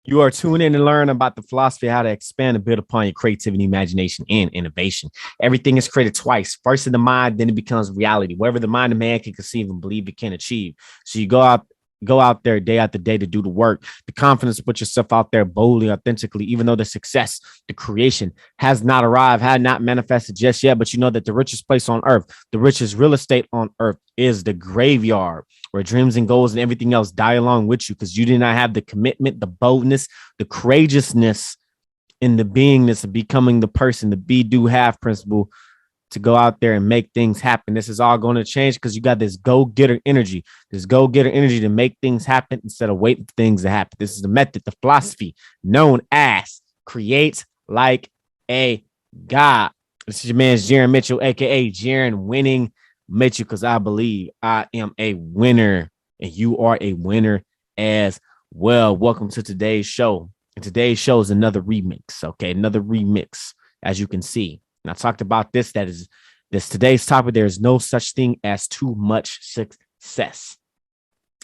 You are tuned in to learn about the philosophy of how to expand and build upon your creativity, imagination, and innovation. Everything is created twice. First in the mind, then it becomes reality. Whatever the mind of man can conceive and believe it can achieve. So you go out there day after day to do the work, the confidence to put yourself out there boldly, authentically, even though the success, the creation has not arrived, had not manifested just yet. But you know that the richest place on earth, the richest real estate on earth is the graveyard, where dreams and goals and everything else die along with you because you did not have the commitment, the boldness, the courageousness, and the beingness of becoming the person, the be, do, have principle to go out there and make things happen. This is all going to change because you got this go-getter energy, to make things happen instead of waiting for things to happen. This is the method, the philosophy known as create like a god. This is your man, Jaron Mitchell, aka Jaron Winning Mitchell, because I believe I am a winner and you are a winner as well. Welcome to today's show. And today's show is another remix. Okay, another remix, as you can see. And I talked about this. That is this today's topic. There is no such thing as too much success.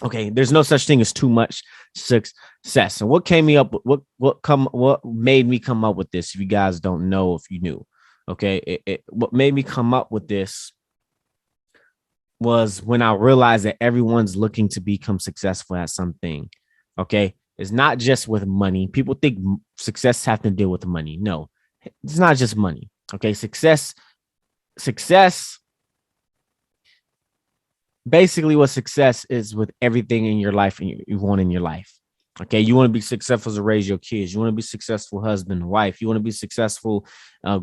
Okay, there's no such thing as too much success. And what came me up? What made me come up with this? If you guys don't know, if you knew, okay, what made me come up with this was when I realized that everyone's looking to become successful at something. Okay, it's not just with money. People think success has to deal with money. No, it's not just money. Okay, success, basically what success is with everything in your life and you want in your life. Okay, you want to be successful to raise your kids. You want to be successful husband, wife. You want to be successful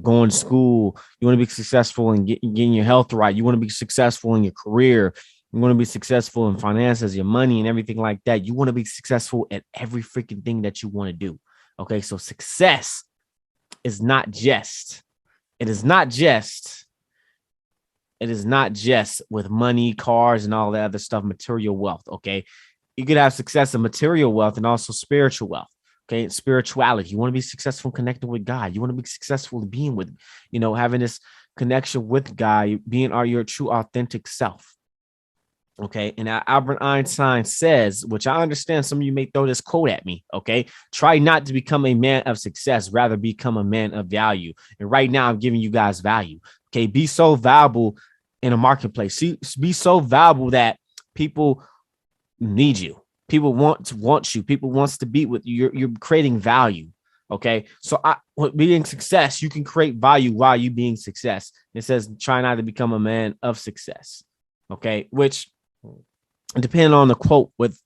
going to school. You want to be successful in getting your health right. You want to be successful in your career. You want to be successful in finances, your money and everything like that. You want to be successful at every freaking thing that you want to do. Okay, so success is not just with money, cars, and all that other stuff, material wealth. Okay, you could have success in material wealth and also spiritual wealth. Okay, spirituality. You want to be successful connecting with God. You want to be successful being with, having this connection with God, being your true authentic self. Okay, and Albert Einstein says, which I understand some of you may throw this quote at me. Okay, try not to become a man of success, rather become a man of value. And right now, I'm giving you guys value. Okay, be so valuable in a marketplace. Be so valuable that people need you. People want you. People wants to be with you. You're creating value. Okay, so with being success, you can create value while you being success. It says try not to become a man of success. Okay, which depending on the quote with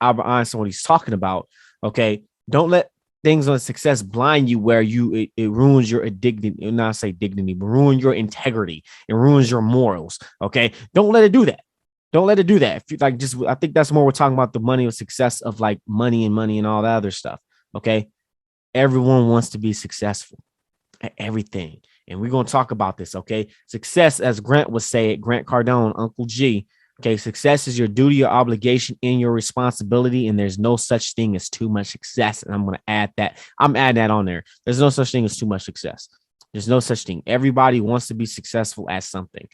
Albert Einstein, what he's talking about. Okay, don't let things on success blind you where it ruins your dignity, not say dignity, but ruin your integrity. It ruins your morals. Okay, don't let it do that. Don't let it do that. If you like, I think that's more we're talking about the money or success of like money and all that other stuff. Okay, everyone wants to be successful at everything, and we're gonna talk about this. Okay, success, as Grant would say it, Grant Cardone, Uncle G. Okay, success is your duty, your obligation, and your responsibility, and there's no such thing as too much success. And I'm going to add that. I'm adding that on there. There's no such thing as too much success. There's no such thing. Everybody wants to be successful at something.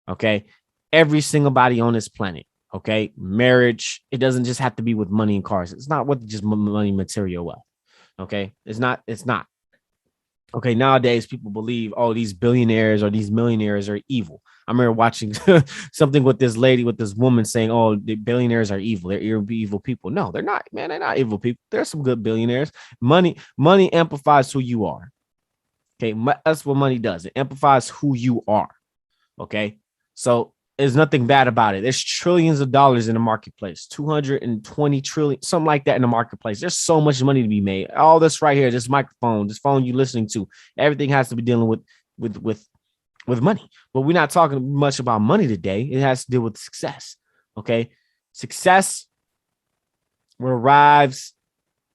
Okay, every single body on this planet. Okay, marriage. It doesn't just have to be with money and cars. It's not what just money, material wealth. Okay, it's not. Okay, nowadays people believe, oh, these billionaires or these millionaires are evil. I remember watching something with this woman saying, oh, the billionaires are evil. They're evil people. No, they're not, man. They're not evil people. There's some good billionaires. Money amplifies who you are. Okay, that's what money does. It amplifies who you are. Okay, so there's nothing bad about it. There's trillions of dollars in the marketplace, 220 trillion, something like that in the marketplace. There's so much money to be made. All this right here, this microphone, this phone you're listening to, everything has to be dealing with money. But we're not talking much about money today. It has to deal with success. Okay, success arrives.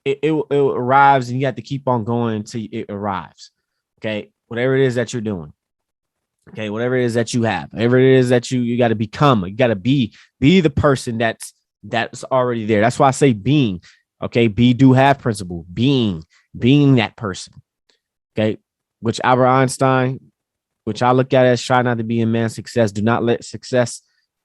It arrives, and you have to keep on going until it arrives. Okay, whatever it is that you're doing. Okay, whatever it is that you have, whatever it is that you got to become, you got to be the person that's already there. That's why I say being. Okay, be, do, have principle. Being that person. Okay, which Albert Einstein, which I look at as try not to be a man of success. Do not let success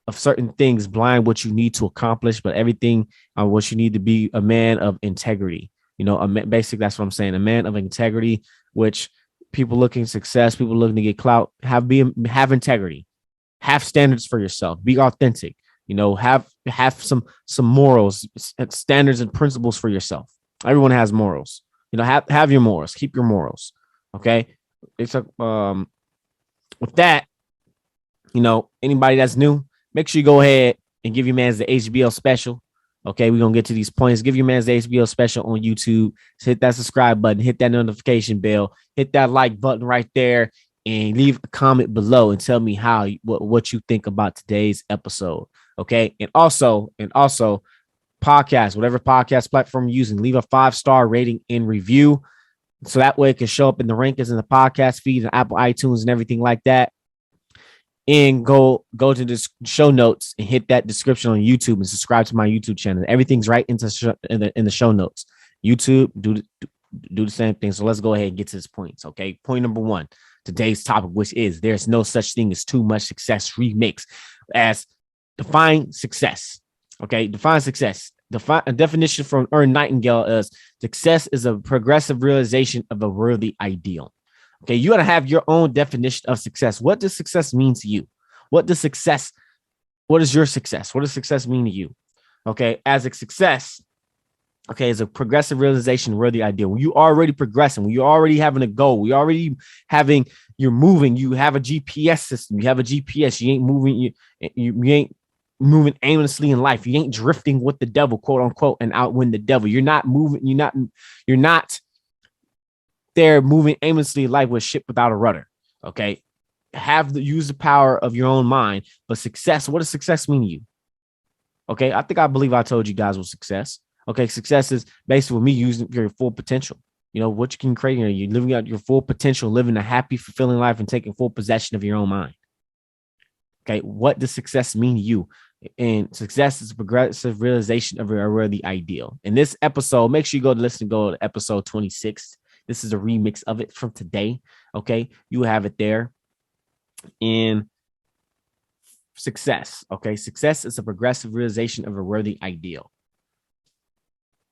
of certain things blind what you need to accomplish, but everything what you need to be a man of integrity. Basically that's what I'm saying. A man of integrity, which people looking success, people looking to get clout, have integrity, have standards for yourself, be authentic. Have some morals, standards, and principles for yourself. Everyone has morals. Have your morals, keep your morals. Okay, it's with that. Anybody that's new, make sure you go ahead and give your man's the HBO special. Okay, we're gonna get to these points. Give your man's the HBO special on YouTube. Just hit that subscribe button, hit that notification bell, hit that like button right there, and leave a comment below and tell me what you think about today's episode. Okay, and also podcast, whatever podcast platform you're using, leave a 5-star rating and review, so that way it can show up in the rankings in the podcast feed and Apple iTunes and everything like that. And go to the show notes and hit that description on YouTube and subscribe to my YouTube channel. Everything's right in the show notes. YouTube, do the same thing. So let's go ahead and get to this points. Okay, point number 1, today's topic, which is there's no such thing as too much success remix. As define success. Okay, define success. A definition from Ern Nightingale is success is a progressive realization of a worthy ideal. Okay, you got to have your own definition of success. What does success mean to you? What is your success? What does success mean to you? Okay, as a success, okay, is a progressive realization worthy ideal. When you already progressing, when you're already having a goal, you're moving, you have a GPS system, you have a GPS, you ain't moving, you ain't moving aimlessly in life. You ain't drifting with the devil, quote unquote, and outwin the devil. You're not moving, you're not there moving aimlessly in life with ship without a rudder. Okay. Use the power of your own mind. But success, what does success mean to you? Okay. I believe I told you guys what success. Okay. Success is basically me using your full potential. What you can create. You're living out your full potential, living a happy, fulfilling life, and taking full possession of your own mind. Okay. What does success mean to you? And success is a progressive realization of a worthy ideal. In this episode, make sure you go to episode 26. This is a remix of it from today. Okay. You have it there. In success. Okay. Success is a progressive realization of a worthy ideal.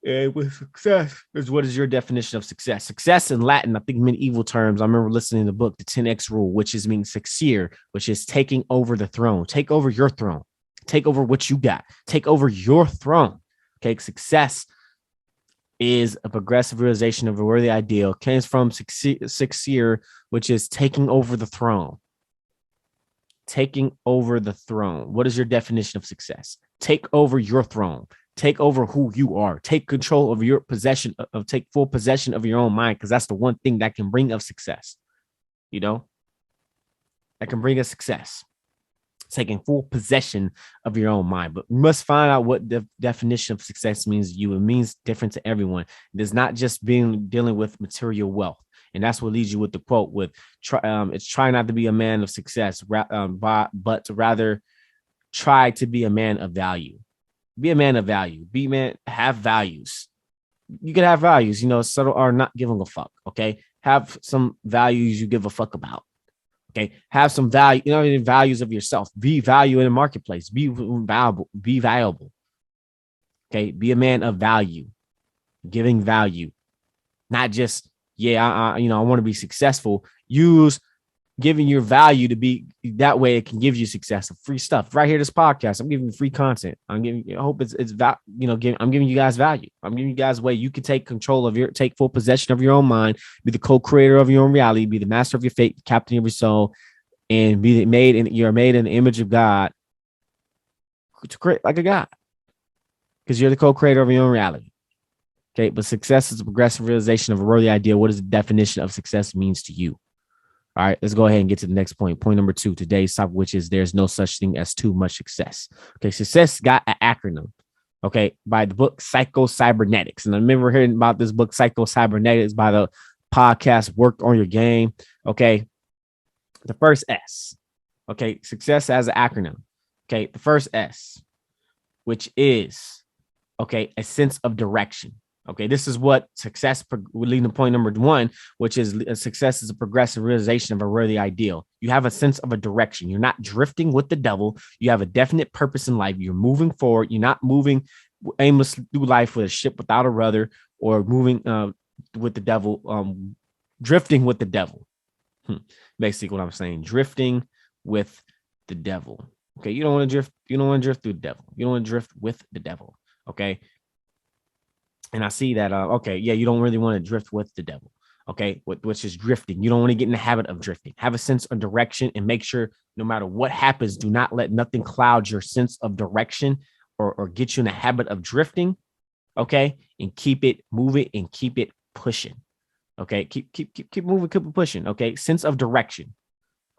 And with success what is your definition of success? Success in Latin, I think medieval terms. I remember listening to the book, the 10X rule, which is meaning succeed, which is taking over the throne. Take over your throne. Take over what you got. Take over your throne. Okay. Success is a progressive realization of a worthy ideal. Comes from succeed, which is taking over the throne. Taking over the throne. What is your definition of success? Take over your throne. Take over who you are. Take control of your possession. Take full possession of your own mind, because that's the one thing that can bring us success. That can bring us success. Taking full possession of your own mind. But we must find out what the definition of success means to you. It means different to everyone. It is not just dealing with material wealth. And that's what leads you with the quote with try not to be a man of success, but rather try to be a man of value. Be a man of value. Have values. You can have values, subtle or not giving a fuck. Okay. Have some values you give a fuck about. Okay. Have some value, values of yourself. Be value in the marketplace. Be valuable. Be valuable. Okay. Be a man of value. Giving value. Not just, I want to be successful. Use giving your value to be that way. It can give you success. Free stuff right here. This podcast, I'm giving you free content. I hope I'm giving you guys value. I'm giving you guys a way you can take take full possession of your own mind, be the co-creator of your own reality, be the master of your fate, captain of your soul, and you're made in the image of God to create like a God, because you're the co-creator of your own reality. Okay. But success is a progressive realization of a worthy idea. What is the definition of success means to you? All right, let's go ahead and get to the next point. Point number 2, today's topic, which is there's no such thing as too much success. Okay, success got an acronym, okay, by the book Psycho-Cybernetics. And I remember hearing about this book, Psycho-Cybernetics, by the podcast Work on Your Game. Okay, the first S. Okay, success as an acronym. Okay, the first S, which is, okay, a sense of direction. Okay, this is what success leading to point number 1, which is success is a progressive realization of a worthy ideal. You have a sense of a direction. You're not drifting with the devil. You have a definite purpose in life. You're moving forward. You're not moving aimlessly through life with a ship without a rudder, or moving with the devil, drifting with the devil. Basically what I'm saying, drifting with the devil. Okay, you don't want to drift. You don't want to drift through the devil. You don't want to drift with the devil. Okay. And I see that. Okay, yeah, you don't really want to drift with the devil. Okay, which is drifting. You don't want to get in the habit of drifting. Have a sense of direction, and make sure no matter what happens, do not let nothing cloud your sense of direction, or get you in the habit of drifting. Okay, and keep it moving and keep it pushing. Okay, keep moving, keep it pushing. Okay, sense of direction.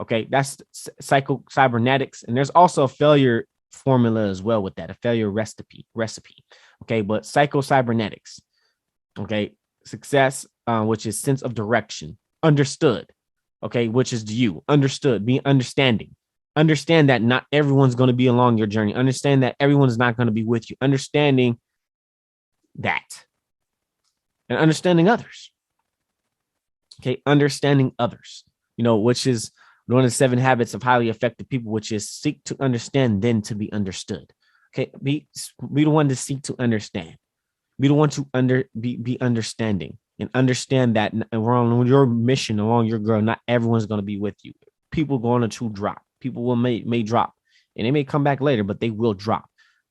Okay, that's cybernetics, and there's also a failure formula as well with that, a failure recipe. Okay, but cybernetics. Okay, success, which is sense of direction, understood. Okay, which is you, understood, be understanding. Understand that not everyone's going to be along your journey. Understand that everyone's not going to be with you. Understanding that, and understanding others. Okay, understanding others. Which is one of the 7 habits of highly effective people, which is seek to understand, then to be understood. Okay, be the one to seek to understand. Be the one to be understanding, and understand that on your mission, along your girl, not everyone's going to be with you. People going to drop. People may drop, and they may come back later, but they will drop.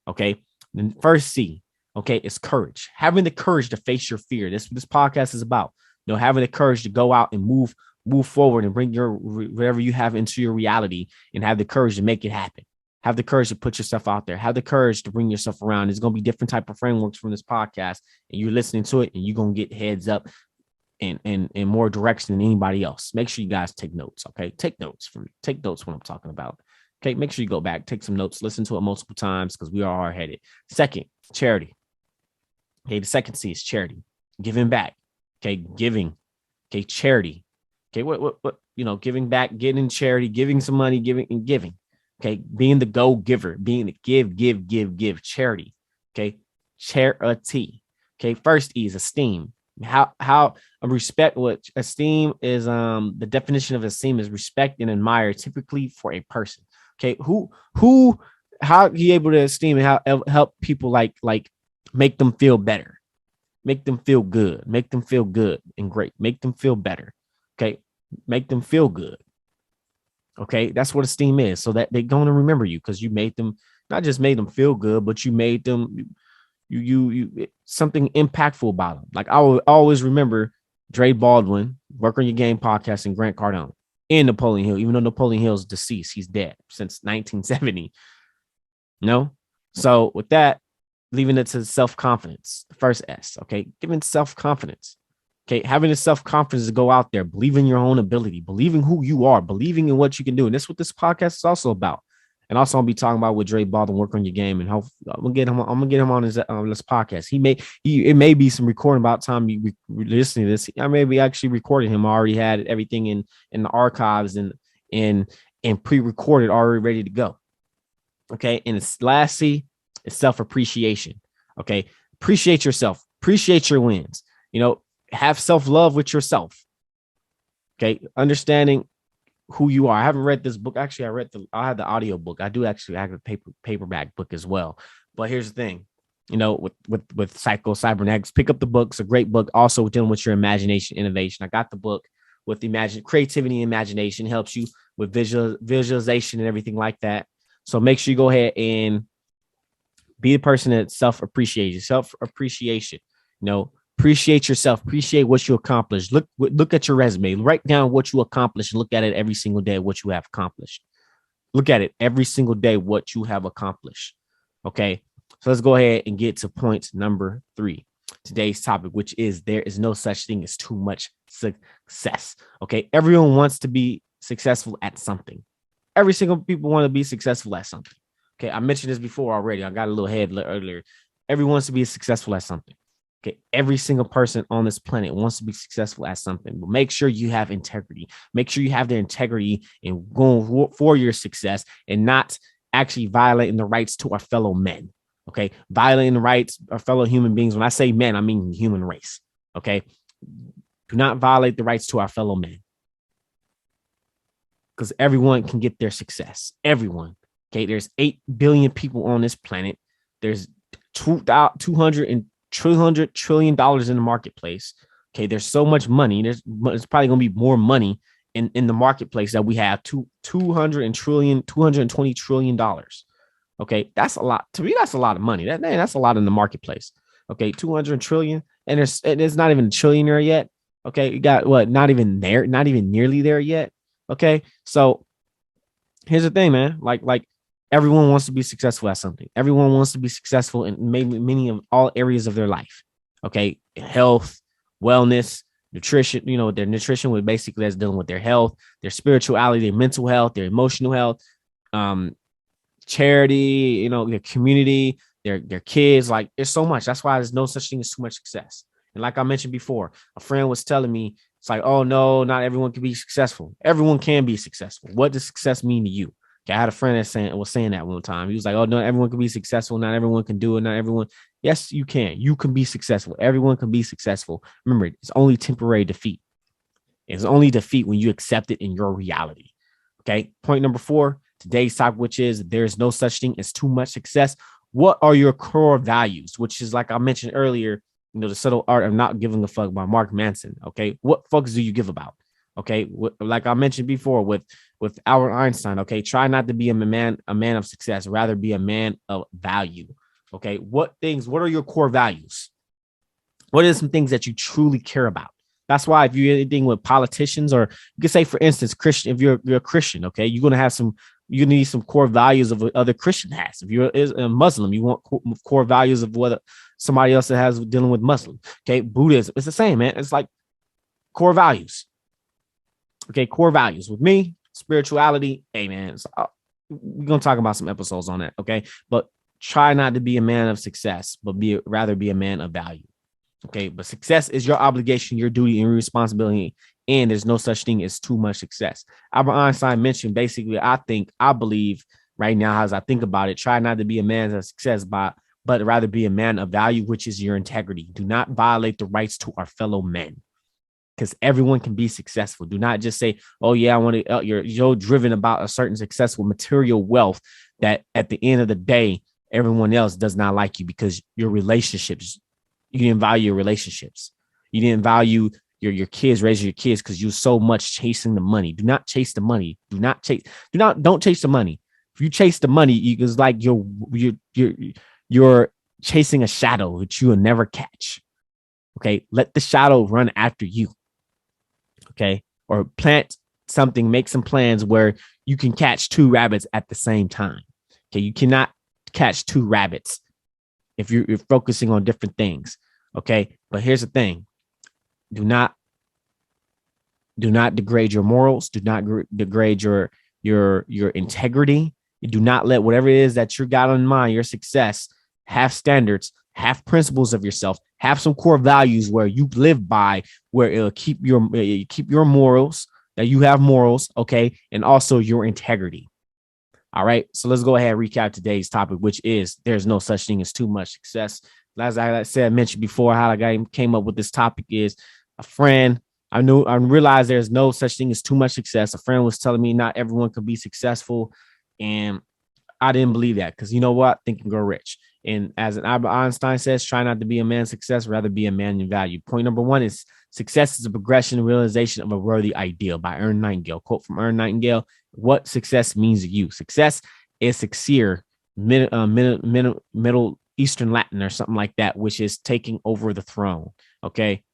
Okay, then first C, okay, is courage. Having the courage to face your fear. This podcast is about. Having the courage to go out and move forward and bring your whatever you have into your reality, and have the courage to make it happen. Have the courage to put yourself out there. Have the courage to bring yourself around. There's going to be different type of frameworks from this podcast, and you're listening to it, and you're going to get heads up and more direction than anybody else. Make sure you guys take notes. Okay. Take notes when I'm talking about. Okay. Make sure you go back, take some notes, listen to it multiple times, because we are hard headed. Second, charity. Okay. The second C is charity, giving back. Okay. Giving. Okay. Charity. Okay. What, giving back, getting charity, giving some money, giving. Okay. Being the go giver, being the give, charity. Okay. Charity. Okay. First E is esteem. How respect, what esteem is, the definition of esteem is respect and admire, typically for a person. Okay. How are you able to esteem, and how help people like make them feel better, make them feel good, and great, make them feel better. Okay. Make them feel good. Okay. That's what esteem is. So that they're going to remember you, because you made them, not just made them feel good, but you made them, you something impactful about them. Like I will always remember Dre Baldwin, Work on Your Game podcast, and Grant Cardone, and Napoleon Hill, even though Napoleon Hill is deceased, he's dead since 1970. No. So with that, leaving it to self-confidence, the first S. Okay. Giving self-confidence. Okay. Having the self-confidence to go out there, believe in your own ability, believing who you are, believing in what you can do. And that's what this podcast is also about. And also, I'll be talking about with Dre Baldwin, Work on Your Game, and I'm gonna get him on this podcast. It may be some recording about time you listening to this. I may be actually recording him. I already had everything in the archives and pre-recorded, already ready to go. Okay, and it's last C is self-appreciation. Okay, appreciate yourself, appreciate your wins. Have self-love with yourself. Okay, understanding who you are. I haven't read this book. Actually, I had the audio book. I do actually have a paperback book as well. But here's the thing, with cybernetics, pick up the book. It's a great book. Also dealing with your imagination, innovation. I got the book with the creativity and imagination, helps you with visualization and everything like that. So make sure you go ahead and be the person that self-appreciation, appreciate yourself, appreciate what you accomplished. Look at your resume, write down what you accomplished, and look at it every single day, what you have accomplished. Look at it every single day, what you have accomplished. Okay. So let's go ahead and get to point number 3. Today's topic, which is there is no such thing as too much success. Okay. Everyone wants to be successful at something. Every single people want to be successful at something. Okay. I mentioned this before already. I got a little ahead earlier. Everyone wants to be successful at something. Okay, every single person on this planet wants to be successful at something, but make sure you have integrity. Make sure you have the integrity in going for your success, and not actually violating the rights to our fellow men. Okay, violating the rights of our fellow human beings. When I say men, I mean the human race. Okay, do not violate the rights to our fellow men. because everyone can get their success. Everyone. Okay. There's 8 billion people on this planet. There's $200 trillion in the marketplace. Okay. There's so much money. There's probably going to be more money in the marketplace that we have. $220 trillion. Okay. That's a lot. To me, that's a lot of money. That's a lot in the marketplace. Okay. 200 trillion. And there's not even a trillionaire yet. Okay. You got what? Not even nearly there yet. Okay. So here's the thing, man. Like everyone wants to be successful at something. Everyone wants to be successful in maybe many of all areas of their life. Okay. Health, wellness, nutrition, their nutrition with basically that's dealing with their health, their spirituality, their mental health, their emotional health, charity, their community, their kids. Like, there's so much. That's why there's no such thing as too much success. And like I mentioned before, a friend was telling me, it's like, oh no, not everyone can be successful. Everyone can be successful. What does success mean to you? Okay, I had a friend that was saying that one time. He was like, oh no, everyone can be successful. Not everyone can do it. Not everyone. Yes, you can. You can be successful. Everyone can be successful. Remember, it's only temporary defeat. It's only defeat when you accept it in your reality. Okay. Point number 4, today's topic, which is there's no such thing as too much success. What are your core values? Which is, like I mentioned earlier, the subtle art of not giving a fuck by Mark Manson. Okay. What fucks do you give about? Okay. Like I mentioned before with Albert Einstein. Okay. Try not to be a man of success, rather be a man of value. Okay. What are your core values? What are some things that you truly care about? That's why if you're anything with politicians, or you can say, for instance, Christian, if you're a Christian, okay, you need some core values of what other Christian has. If you're a Muslim, you want core values of what somebody else that has dealing with Muslim. Okay. Buddhism, it's the same, man. It's like core values. Okay. Core values with me, spirituality. Hey, man, we're going to talk about some episodes on that. Okay. But try not to be a man of success, but rather be a man of value. Okay. But success is your obligation, your duty, and your responsibility. And there's no such thing as too much success. Albert Einstein mentioned, basically, I believe right now, as I think about it, try not to be a man of success, but rather be a man of value, which is your integrity. Do not violate the rights to our fellow men, because everyone can be successful. Do not just say, oh yeah, I want to, you're driven about a certain successful material wealth that at the end of the day, everyone else does not like you because your relationships, you didn't value your relationships. You didn't value your kids, raising your kids, because you're so much chasing the money. Do not chase the money. Don't chase the money. If you chase the money, it's like you're chasing a shadow that you will never catch. Okay. Let the shadow run after you. Okay. Or plant something, make some plans where you can catch 2 rabbits at the same time. Okay. You cannot catch 2 rabbits if you're focusing on different things. Okay. But here's the thing. Do not degrade your morals. Do not degrade your integrity. Do not let whatever it is that you got in mind, your success, have standards, have principles of yourself, have some core values where you live by, where it'll keep your morals, that you have morals. Okay. And also your integrity. All right. So let's go ahead and recap today's topic, which is there's no such thing as too much success. As I mentioned before, how I came up with this topic is a friend. I realized there's no such thing as too much success. A friend was telling me not everyone can be successful. And I didn't believe that, because you know what? Think and grow rich. And as Albert Einstein says, try not to be a man of success, rather be a man in value. Point number 1 is success is a progression and realization of a worthy ideal, by Ernest Nightingale. Quote from Ernest Nightingale: what success means to you. Success is succeer, Middle Eastern Latin or something like that, which is taking over the throne. Okay.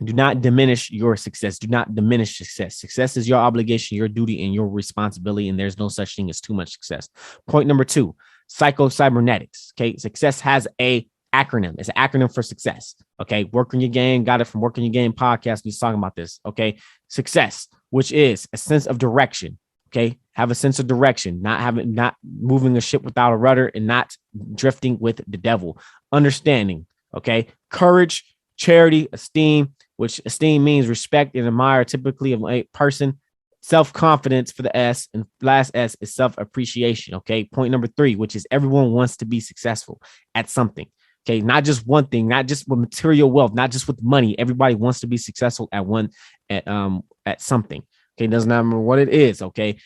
Do not diminish your success. Do not diminish success. Success is your obligation, your duty, and your responsibility. And there's no such thing as too much success. Point number 2, psycho-cybernetics. Okay. Success has a acronym. It's an acronym for success. Okay. Work on your game. Got it from Work on Your Game podcast. We're talking about this. Okay. Success, which is a sense of direction. Okay. Have a sense of direction, not moving a ship without a rudder, and not drifting with the devil. Understanding. Okay. Courage, charity, esteem, which esteem means respect and admire typically of a person. Self-confidence for the S, and last S is self-appreciation. Okay. Point number 3, which is everyone wants to be successful at something. Okay. Not just one thing, not just with material wealth, not just with money. Everybody wants to be successful at something. Okay, it doesn't matter what it is. Okay,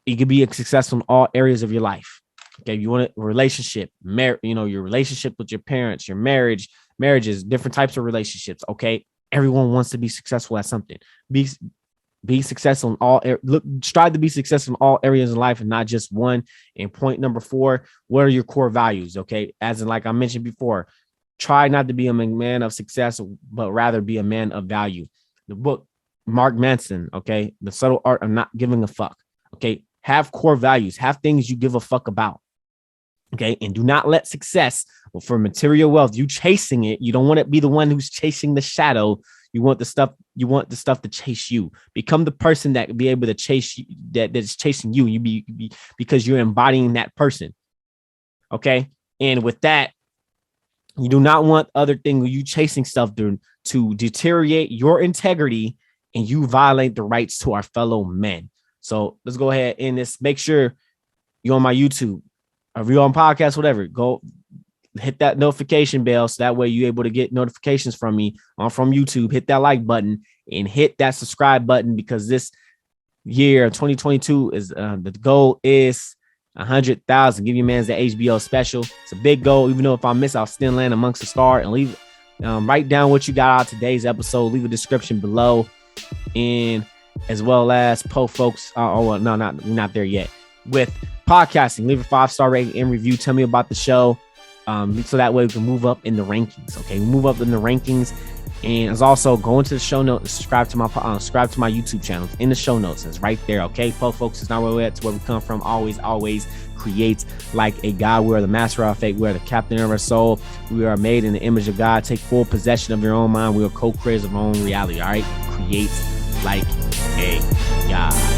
you can be successful in all areas of your life. Okay, you want a relationship, your relationship with your parents, your marriages, different types of relationships. Okay, everyone wants to be successful at something. Be successful in strive to be successful in all areas of life and not just one. And point number 4, what are your core values? Okay, as in, like I mentioned before, try not to be a man of success, but rather be a man of value. The book, Mark Manson, okay, The Subtle Art of Not Giving a Fuck. Okay, have core values, have things you give a fuck about. Okay, and do not let success for material wealth, you chasing it. You don't want to be the one who's chasing the shadow. You want the stuff to chase you. Become the person that be able to chase you, that's chasing you. You be because you're embodying that person. Okay, and with that, you do not want other things, you chasing stuff to deteriorate your integrity and you violate the rights to our fellow men. So let's go ahead and make sure you're on my YouTube, or if you're on podcast, whatever, go hit that notification bell so that way you're able to get notifications from me from YouTube. Hit that like button and hit that subscribe button, because this year 2022 is the goal is 100,000. Give your man's the HBO special. It's a big goal. Even though if I miss, I'll still land amongst the star. And leave write down what you got out of today's episode. Leave a description below, and as well as folks. We're not there yet with podcasting. Leave a 5-star rating and review. Tell me about the show, so that way we can move up in the rankings. Okay, move up in the rankings. And as also go into the show notes, subscribe to my YouTube channel. In the show notes, it's right there. Okay, folks, it's not where we're at, it's where we come from. Always create like a God. We are the master of our fate. We are the captain of our soul. We are made in the image of God. Take full possession of your own mind. We are co-creators of our own reality. All right, create like a God.